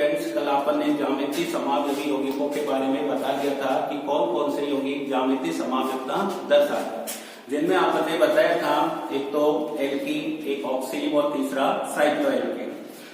Students, कल अपन ने ज्यामितीय समावयवी यौगिकों के बारे में बता दिया था कि कौन कौन से यौगिक ज्यामितीय समावयवता दर्शाते हैं, जिनमें आपने बताया था एक तो एल्कीन, एक ऑक्सीन और तीसरा साइक्लोएल्केन।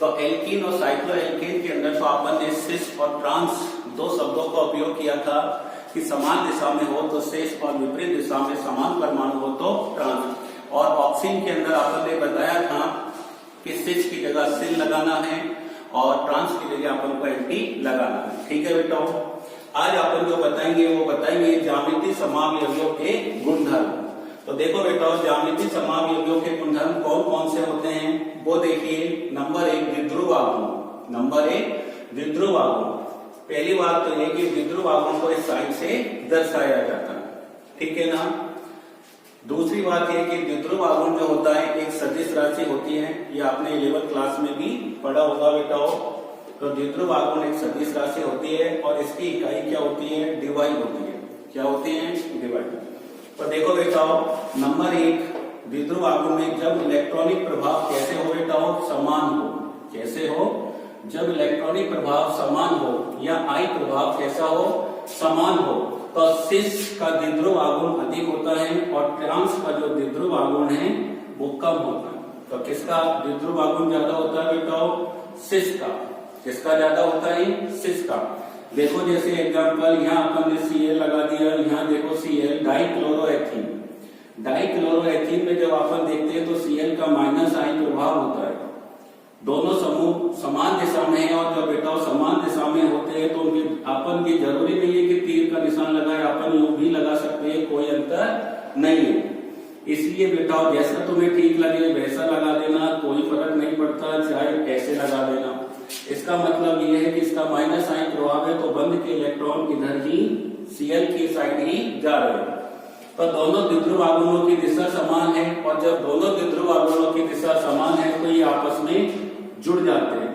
तो एल्कीन और साइक्लोएल्केन के अंदर तो आपन ने सिस और ट्रांस दो शब्दों का उपयोग किया था कि समान दिशा में हो तो सिस और विपरीत दिशा में समान परमाणु हो तो ट्रांस। और ऑक्सीन के अंदर आपने बताया था कि सिस की जगह सिल लगाना है और ट्रांस की जगह अपन को एंटी लगाना है। ठीक है बेटा, आज अपन जो बताएंगे वो बताएंगे ज्यामितीय समावयवियों के गुणधर्म। तो देखो बेटा, ज्यामितीय समावयवियों के गुणधर्म कौन कौन से होते हैं वो देखिए। नंबर एक, द्विध्रुव आघूर्ण। नंबर एक, द्विध्रुव आघूर्ण। पहली बात तो ये कि द्विध्रुव आघूर्ण को इस साइन से दर्शाया जाता है, ठीक है ना। दूसरी बात यह कि द्विध्रुव आघूर्ण जो होता है एक सदिश राशि होती है, ये आपने 11th क्लास में भी पढ़ा होगा बेटा। तो द्विध्रुव आघूर्ण एक सदिश राशि होती है और इसकी इकाई क्या होती है, डिवाई होती है। क्या होती है, डिवाई। तो देखो बेटा, नंबर एक, द्विध्रुव आघूर्ण में जब इलेक्ट्रॉनिक प्रभाव कैसे हो बेटा, समान हो। कैसे हो, जब इलेक्ट्रॉनिक प्रभाव समान हो या आई प्रभाव कैसा हो, समान हो, तो सिस का द्विध्रुव आघूर्ण अधिक होता है और ट्रांस का जो द्विध्रुव आघूर्ण है वो कम होता है। तो किसका द्विध्रुव आघूर्ण ज्यादा होता है बेटा, सिस का। किसका ज्यादा होता है, सिस का। देखो जैसे एग्जांपल, यहाँ अपन ने Cl लगा दिया, यहाँ देखो Cl डाइक्लोरोएथीन। डाइक्लोरोएथीन में जब अपन देखते हैं तो Cl का माइनस आई प्रभाव होता है। दोनों समूह समान दिशा में है और जब बेटा समान दिशा में होते हैं तो उनकी अपन की जरूरी नहीं है कि तीर का निशान लगाए, अपन यूं भी लगा सकते हैं, कोई अंतर नहीं है। इसलिए बेटा जैसा तुम्हें ठीक लगे वैसा लगा देना, कोई फर्क नहीं पड़ता, चाहे ऐसे लगा देना। इसका मतलब यह है कि इसका माइनस आई प्रभाव है तो बंद के इलेक्ट्रॉन इधर ही Cl की साइड ही जा रहे हैं। तो दोनों द्विध्रुव आघूर्णों की दिशा समान है और जब दोनों द्विध्रुव आघूर्णों की दिशा समान है तो ये आपस में जुड़ जाते हैं,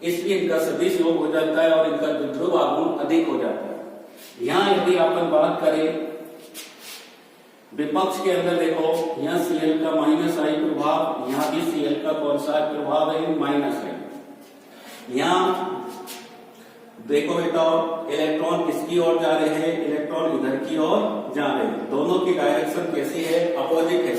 इसलिए इनका सदिश योग हो जाता है और इनका द्विध्रुव आघूर्ण अधिक हो जाता है। यहाँ यदि अपन बात करें विपक्ष के अंदर, देखो यहाँ Cl का माइनस आई प्रभाव, यहाँ भी Cl का कौन सा प्रभाव है, माइनस है। यहाँ देखो बेटा, इलेक्ट्रॉन किसकी ओर जा रहे हैं, इलेक्ट्रॉन इधर की ओर जा रहे हैं। दोनों की डायरेक्शन कैसी है, अपोजिट है।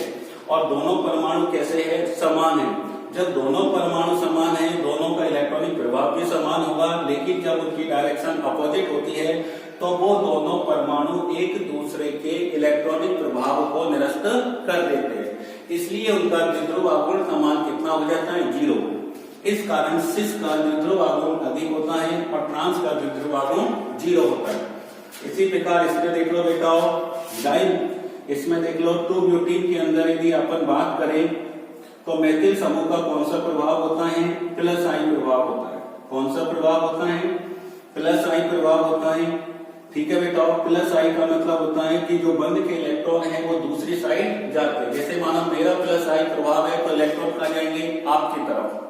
और दोनों परमाणु कैसे है, समान है। जब दोनों परमाणु समान है, दोनों का इलेक्ट्रॉनिक प्रभाव भी समान होगा, लेकिन जब उनकी डायरेक्शन अपोजिट होती है तो वो दोनों परमाणु एक दूसरे के इलेक्ट्रॉनिक प्रभाव को निरस्त कर देते हैं। इसलिए उनका द्विध्रुव आघूर्ण समान कितना हो जाता है, 0। इस कारण सिस का द्विध्रुव आघूर्ण अधिक होता है और ट्रांस का द्विध्रुव आघूर्ण 0 होता है। इसी प्रकार इसमें देख लो बेटा, इसमें देख लो 2-ब्यूटीन के अंदर यदि अपन बात करें तो मेथिल समूह का कौन सा प्रभाव होता है, प्लस आई प्रभाव होता है। कौन सा प्रभाव होता है, प्लस आई प्रभाव होता है। ठीक है बेटा, प्लस आई का मतलब होता है कि जो बंद के इलेक्ट्रॉन है वो दूसरी साइड जाते हैं। जैसे मानो मेरा प्लस आई प्रभाव है तो इलेक्ट्रॉन कहाँ जाएंगे, आपकी तरफ।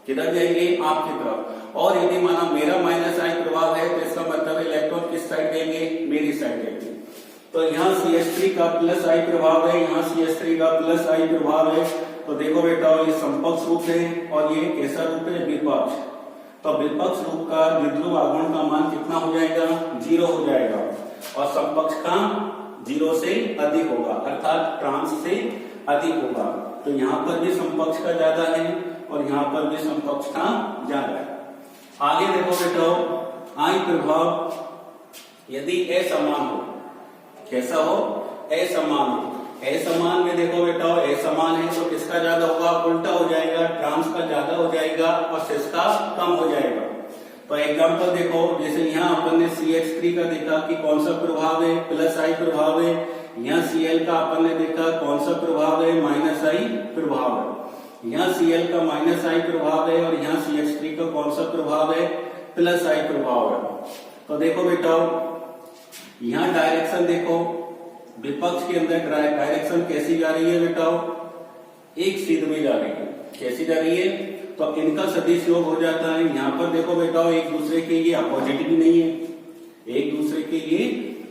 किधर जाएंगे, आपकी तरफ। और यदि माना मेरा माइनस आई प्रभाव है तो इसका मतलब इलेक्ट्रॉन किस साइड जाएंगे, मेरी साइड जाएंगे। तो यहाँ CH3 का प्लस आई प्रभाव है, यहाँ CH3 का प्लस आई प्रभाव है। तो देखो बेटा, ये समपक्ष रूप है और ये कैसा रूप है, विपक्ष। तो विपक्ष रूप का द्विध्रुव आघूर्ण का मान कितना हो जाएगा, 0 हो जाएगा और समपक्ष का 0 से अधिक होगा, अर्थात ट्रांस से अधिक होगा। तो यहाँ पर भी समपक्ष का ज्यादा है और यहाँ पर भी समपक्ष का ज्यादा है। आगे देखो बेटा, आई प्रभाव यदि असमान हो, कैसा हो, असमान हो। असमान में देखो बेटा, असमान है तो किसका ज्यादा होगा, उल्टा हो जाएगा, ट्रांस का ज्यादा हो जाएगा और सिस का कम हो जाएगा। तो एग्जांपल देखो, जैसे यहाँ अपन ने CH3 का देखा कि कौन सा प्रभाव है, प्लस आई प्रभाव है। यहाँ Cl का अपन ने देखा कौन सा प्रभाव है, माइनस आई प्रभाव है। यहाँ Cl का माइनस आई प्रभाव है और यहाँ CH3 का कौन सा प्रभाव है, प्लस आई प्रभाव है। तो देखो बेटा, यहाँ डायरेक्शन देखो, विपक्ष के अंदर डायरेक्शन कैसी जा रही है बेटा, एक सीध में जा रही है। कैसी जा रही है, तो इनका सदिश योग हो जाता है। यहाँ पर देखो बेटा, एक दूसरे के ये अपोजिट भी नहीं है, एक दूसरे के ये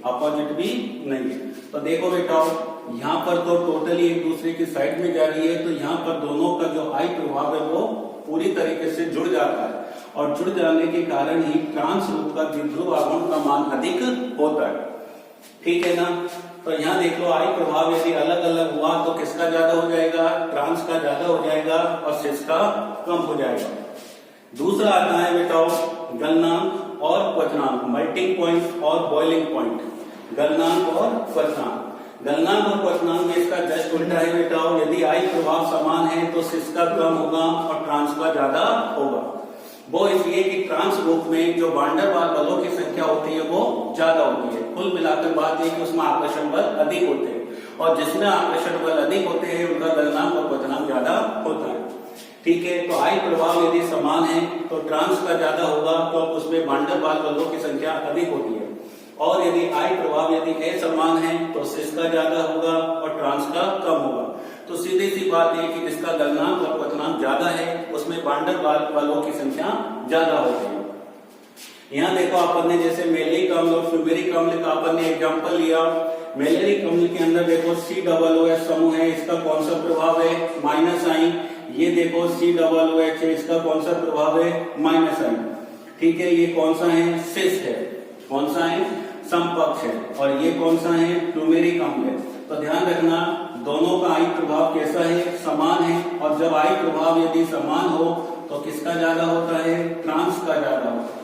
अपोजिट भी नहीं है। तो देखो बेटा, यहाँ पर तो टोटली एक दूसरे की साइड में जा रही है, तो यहाँ पर दोनों का जो I प्रभाव है वो पूरी तरीके से जुड़ जाता है, और जुड़ जाने के कारण ही ट्रांस रूप का द्विध्रुव आघूर्ण का मान अधिक होता है। ठीक है ना। तो यहाँ देख लो I प्रभाव यदि अलग अलग हुआ तो किसका ज्यादा हो जाएगा, ट्रांस का ज्यादा हो जाएगा और सिस का कम हो जाएगा। दूसरा आता है बेटाओ गलनांक और क्वथनांक, मेल्टिंग पॉइंट और बॉइलिंग पॉइंट। गलनांक और क्वथनांक, गलनांक और क्वथनांक में इसका जस्ट उल्टा है बेटाओ। यदि I प्रभाव समान है तो सिस का कम होगा और ट्रांस का ज्यादा होगा। वो इसलिए कि ट्रांस रूप में जो वान डेर वाल बलों की संख्या होती है वो ज्यादा होती है। कुल मिलाकर बात यह कि उसमें आकर्षण बल अधिक होते हैं, और जिसमें आकर्षण बल अधिक होते हैं उनका गलनांक और क्वथनांक ज्यादा होता है। ठीक है। तो I प्रभाव यदि समान है तो ट्रांस का ज्यादा होगा, तो उसमें वान डेर वाल बलों की संख्या अधिक होती है, और यदि I प्रभाव यदि असमान है तो सिस का ज्यादा होगा और ट्रांस का कम होगा। तो सीधी सी बात है कि जिसका गलनांक और क्वथनांक ज्यादा है उसमें वान डेर वाल बलों की संख्या ज्यादा होती है। यहाँ देखो अपन ने जैसे मेलेरिक अम्ल और फ्यूमेरिक अम्ल का अपन ने एग्जांपल लिया। मेलेरिक अम्ल के अंदर देखो COOH समूह है, इसका कौन सा प्रभाव है, -I। ये देखो COOH है, इसका कौन सा प्रभाव है, -I। ठीक है। ये कौन सा है, सिस है, कौन सा है, समपक्ष है, और ये कौन सा है, फ्यूमेरिक अम्ल है। तो ध्यान रखना दोनों का I प्रभाव कैसा है, समान है, और जब I प्रभाव यदि समान हो तो किसका ज्यादा होता है, ट्रांस का ज्यादा होता है।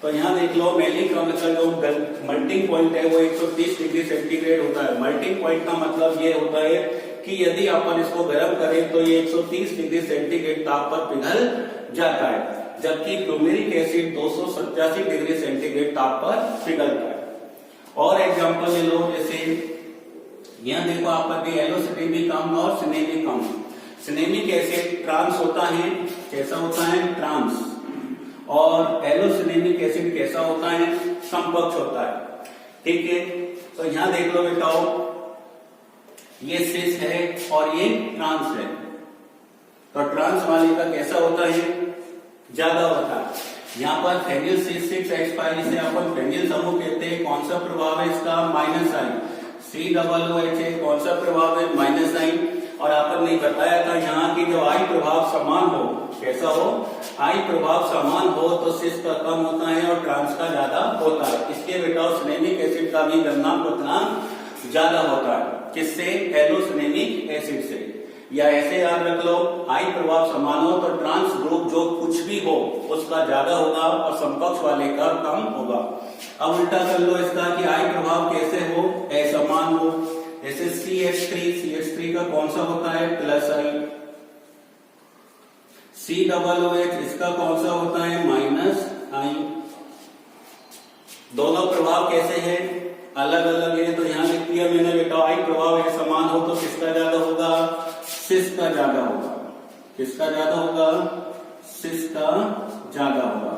तो यहाँ देख लो मेलिक अम्ल का जो मेल्टिंग पॉइंट है वो 130 डिग्री सेंटीग्रेड होता है। मेल्टिंग पॉइंट का मतलब ये होता है कि यदि अपन इसको गर्म करें तो ये 130 डिग्री सेंटीग्रेड ताप पर पिघल जाता है, जबकि फ्यूमेरिक एसिड 287 डिग्री सेंटीग्रेड ताप पर पिघलता है। और एग्जांपल ले लो, जैसे यहाँ देखो आप एलोसिनेमिक अम्ल और सिनेमिक अम्ल। सिनेमिक एसिड ट्रांस होता है, कैसा होता है, ट्रांस, और एलोसिनेमिक एसिड कैसा होता है, समपक्ष होता है। ठीक है। तो यहाँ देख लो बेटाओ, ये सिस है और ये ट्रांस है, तो ट्रांस वाले का कैसा होता है, ज्यादा होता है। यहाँ पर फेनिल C6H5 से अपन फेनिल समूह कहते हैं, कौन सा प्रभाव है इसका, -I। COOH कौन सा प्रभाव है, -I। और अपन ने बताया था यहाँ की जब I प्रभाव समान हो, कैसा हो, I प्रभाव समान हो तो सिस का कम होता है और ट्रांस का ज्यादा होता है। इसके बेटा सिनेमिक एसिड का भी गलनांक क्वथनांक ज्यादा होता है, किससे, एलोसिनेमिक एसिड से। या ऐसे याद रख लो, I प्रभाव समान हो तो ट्रांस ग्रुप जो कुछ भी हो उसका ज्यादा होगा और समकक्ष वाले का कम होगा। अब उल्टा कर लो इसका कि I प्रभाव कैसे हो, असमान हो। जैसे CH3 का कौन सा होता है, +I। COOH इसका कौन सा होता है, -I। दोनों प्रभाव कैसे हैं, अलग अलग है। तो यहाँ लिख दिया मैंने बेटा, I प्रभाव असमान हो तो किसका ज्यादा होगा, सिस का ज्यादा होगा। किसका ज्यादा होगा, सिस का ज्यादा होगा।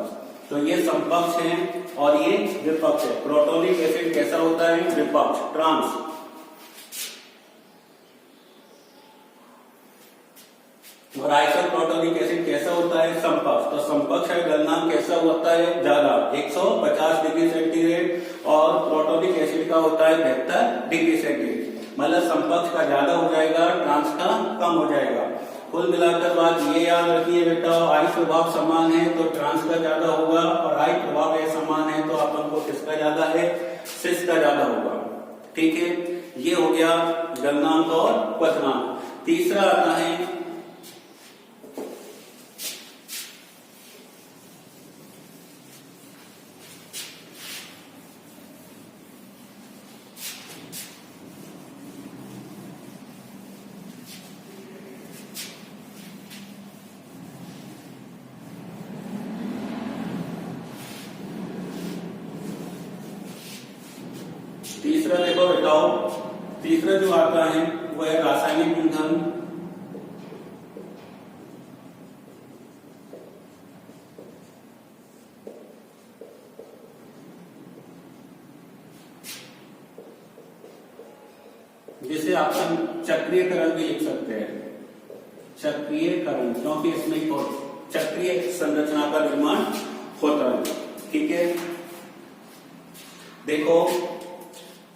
तो ये समपक्ष है और ये विपक्ष है। प्रोटोनिक एसिड कैसा होता है, विपक्ष, ट्रांस। और आइसोप्रोटोनिक एसिड कैसा होता है, समपक्ष। तो समपक्ष है गलनांक कैसा होता है, ज्यादा, 150 डिग्री सेंटीग्रेड, और प्रोटोनिक एसिड का होता है 72 डिग्री सेंटीग्रेड। मतलब समपक्ष का ज्यादा हो जाएगा, ट्रांस का कम हो जाएगा। कुल मिलाकर बात ये याद रखिए बेटा, I प्रभाव समान है तो ट्रांस का ज्यादा होगा, और I प्रभाव असमान है तो अपन को किसका ज्यादा है, सिस का ज्यादा होगा। ठीक है। ये हो गया गलनांक और क्वथनांक। तीसरा आता है तीसरा, देखो बेटाओ, तीसरा जो आता है वो है रासायनिक गुणधर्म। जिसे अपन चक्रीयकरण भी लिख सकते हैं, चक्रीयकरण, क्योंकि इसमें चक्रीय संरचना का निर्माण होता है। ठीक है। देखो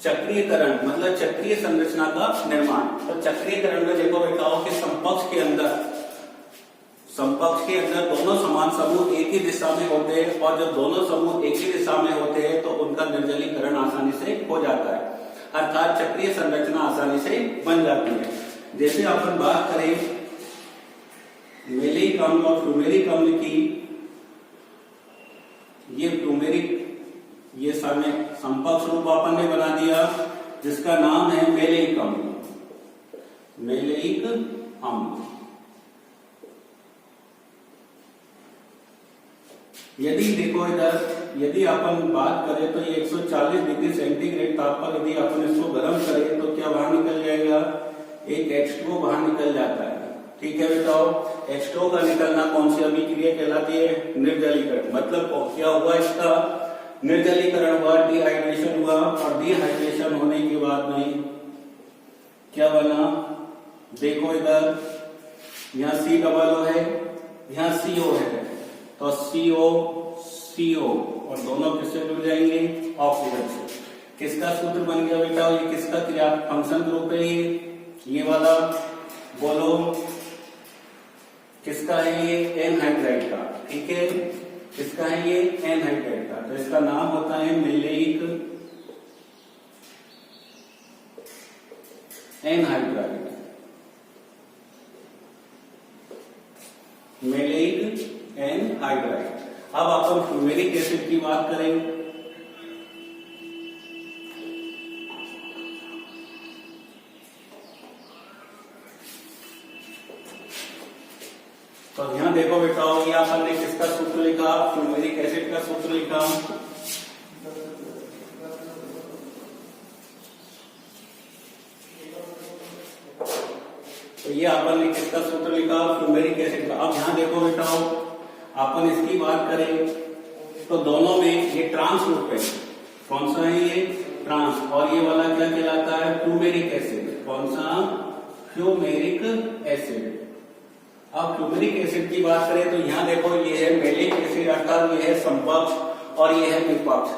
चक्रीयकरण मतलब चक्रीय संरचना का निर्माण। तो चक्रीयकरण में देखो बेटाओ कि समकक्ष के अंदर दोनों समान समूह एक ही दिशा में होते हैं, और जब दोनों समूह एक ही दिशा में होते हैं तो उनका निर्जलीकरण आसानी से हो जाता है, अर्थात चक्रीय संरचना आसानी से बन जाती है। जैसे अपन बात करें मेलिक अम्ल और फ्लूमेरिक अम्ल की, ये फ्लूमेरिक, ये सामने समकक्ष रूप अपन ने बना दिया जिसका नाम है मेलिक अम्ल। मेलिक अम्ल यदि देखो इधर, यदि अपन बात करें तो ये 140 डिग्री सेंटीग्रेड तापमान यदि अपन इसको गर्म करें तो क्या बाहर निकल जाएगा, एक H2O बाहर निकल जाता है। ठीक है बेटाओ, H2O का निकलना कौन सी अभिक्रिया कहलाती है, निर्जलीकरण। मतलब क्या हुआ, इसका निर्जलीकरण हुआ, डिहाइड्रेशन हुआ, और डिहाइड्रेशन होने के बाद में क्या बना, देखो इधर यहाँ C है, यहाँ CO है, तो CO और दोनों किससे जुड़ जाएंगे, ऑक्सीजन से। किसका सूत्र बन गया बेटा, ये किसका क्रिया फंक्शन ग्रुप है, ये वाला बोलो किसका है, ये एनहाइड्राइड का। ठीक है, किसका है ये, एनहाइड्राइड का। तो इसका नाम होता है मेलेइक एनहाइड्राइड, मेलेइक एनहाइड्राइड। अब अपन फ्लूमेरिक एसिड की बात करें, तो यहां देखो बेटा, ये अपन ने किसका सूत्र लिखा, फ्लूमेरिक एसिड का सूत्र लिखा। तो ये अपन ने किसका सूत्र लिखा, फ्लूमेरिक एसिड का। अब यहां देखो बेटा, अपन इसकी बात करें तो दोनों में ये ट्रांस रूप है, कौन सा है ये, ट्रांस, और ये वाला क्या कहलाता है, फ्लूमेरिक एसिड। कौन सा, फ्लूमेरिक एसिड। अब फ्लूमेरिक एसिड की बात करें तो यहाँ देखो ये है मेलिक एसिड, अर्थात ये है समपक्ष और ये है विपक्ष।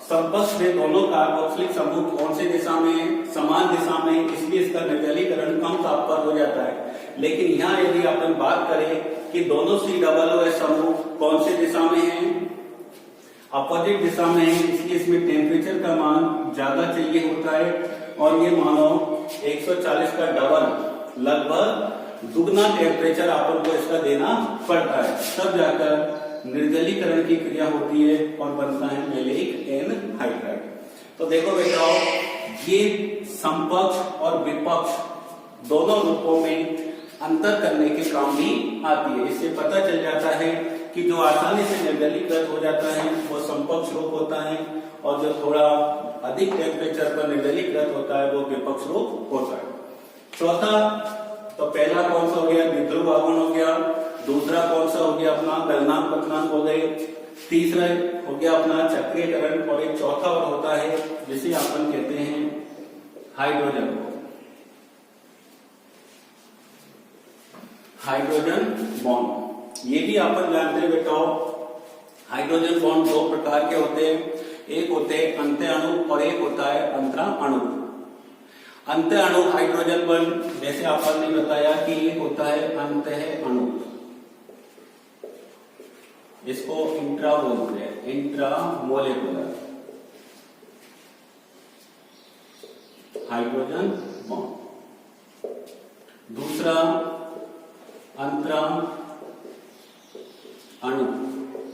समपक्ष में दोनों कार्बोक्सिलिक समूह कौन सी दिशा में, समान दिशा में, इसलिए इसका निर्जलीकरण कम ताप पर हो जाता है। लेकिन यहाँ यदि अपन बात करें कि दोनों COO समूह कौन सी दिशा में है, अपोजिट दिशा में है, इसलिए इसमें टेम्परेचर का मान ज्यादा चाहिए होता है, और ये मानो 140 का डबल, लगभग दुगना टेम्परेचर अपन को इसका देना पड़ता है, तब जाकर निर्जलीकरण की क्रिया होती है और बनता है मेलेइक एनहाइड्राइड। तो देखो बेटा, ये समपक्ष और विपक्ष दोनों रूपों में अंतर करने के काम भी आती है। इससे पता चल जाता है कि जो आसानी से निर्जलीकृत हो जाता है वो समपक्ष रूप होता है, और जो थोड़ा अधिक टेम्परेचर पर निर्जलीकृत होता है वो विपक्ष रूप होता है। चौथा, तो पहला कौन सा हो गया, द्विध्रुव आघूर्ण हो गया। दूसरा कौन सा हो गया अपना, गलनांक पतनांक हो गए। तीसरा हो गया अपना चक्रीयकरण, और एक चौथा और होता है जिसे अपन कहते हैं हाइड्रोजन बॉन्ड। ये भी अपन जानते हैं बेटा, हाइड्रोजन बॉन्ड दो प्रकार के होते हैं, एक होते हैं अंत्य अणु और एक होता है अंतरा अणु। अंत्य अणु हाइड्रोजन बॉन्ड, जैसे आपन ने बताया कि एक होता है अंतः अणु, इसको इंट्रा बोलते हैं, इंट्रामोलेकुलर हाइड्रोजन बॉन्ड। दूसरा अंतरा अणु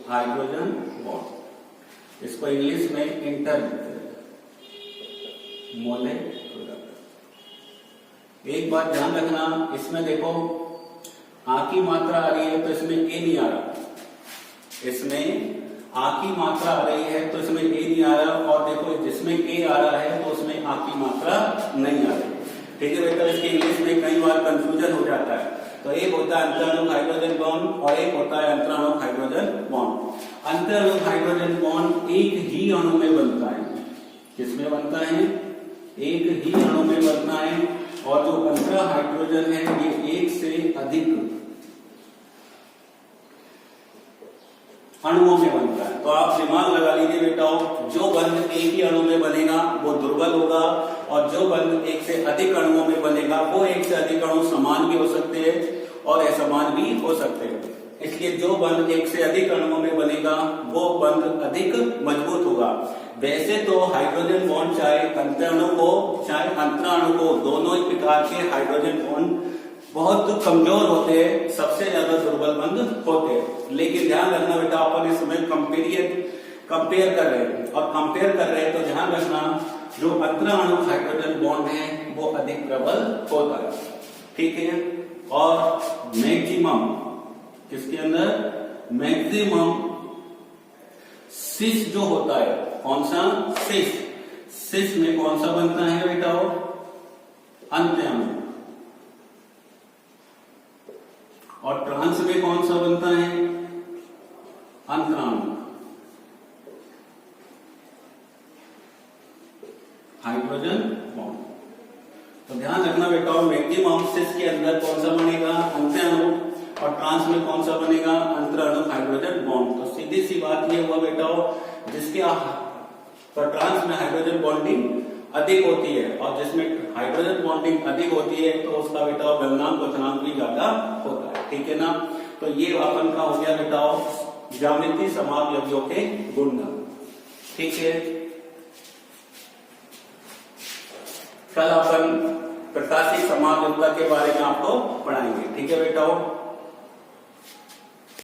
हाइड्रोजन बॉन्ड, इसको इंग्लिश में इंटर मोलेकुलर। एक बात ध्यान रखना, इसमें देखो आ की मात्रा आ रही है तो इसमें ए नहीं आ रहा, इसमें आ की मात्रा आ रही है तो इसमें ए नहीं आ रहा, और देखो जिसमें ए आ रहा है तो उसमें आ की मात्रा नहीं आ रही। ठीक है बेटा, इसके इंग्लिश में कई बार कंफ्यूजन हो जाता है। तो एक होता है अंतराणु हाइड्रोजन बॉन्ड और एक होता है अंतराणु हाइड्रोजन बॉन्ड। अंतराणु हाइड्रोजन बॉन्ड एक ही अणु में बनता है, किसमें बनता है, एक ही अणु में बनता है, और जो अंतरा हाइड्रोजन है ये एक से अधिक अणुओं में बनता है। तो तो आप दिमाग लगा लीजिए बेटाओ, जो बंध एक ही अणु में बनेगा वो दुर्बल होगा, और जो बंध एक से अधिक अणुओं में बनेगा वो एक से अधिक अणु समान भी हो सकते हैं और असमान भी हो सकते हैं। इसलिए जो बंध एक से अधिक अणुओं में बनेगा वो बंध अधिक मजबूत होगा। वैसे तो हाइड्रोजन बॉन्ड चाहे अंतःअणु को चाहे अंतराणु को, दोनों ही प्रकार के हाइड्रोजन बॉन्ड बहुत कमजोर होते हैं, सबसे ज्यादा दुर्बल बंध होते हैं। लेकिन ध्यान रखना बेटा, अपन इस समय कंपेयर कर रहे हैं, और कंपेयर कर रहे हैं तो ध्यान रखना जो अंतराणु हाइड्रोजन बॉन्ड है वो अधिक प्रबल होता है, ठीक है। और मैक्सिमम किसके अंदर, मैक्सिमम सिस जो होता है, कौन सा सिस में कौन सा बनता है बेटा, अंतःअणु, और ट्रांस में कौन सा बनता है, अंतराणु। हाइड्रोजन बॉन्ड, तो ध्यान रखना बेटा, मैक्सिमम सिस के अंदर कौन सा बनेगा, अंतःअणु, और ट्रांस में कौन सा बनेगा, अंतराणु हाइड्रोजन बॉन्ड। तो सीधी सी बात ये हुआ बेटा, जिसके तो ट्रांस में हाइड्रोजन बॉन्डिंग अधिक होती है, और जिसमें हाइड्रोजन बॉन्डिंग अधिक होती है तो उसका बेटा गलनांक क्वथनांक भी ज्यादा होता है, ठीक है ना। तो ये अपन का हो गया बेटा ज्यामितीय समावयवियों के गुणधर्म, ठीक है। कल अपन प्रकाशिक समावयवता के बारे में आपको पढ़ाएंगे, ठीक है बेटा।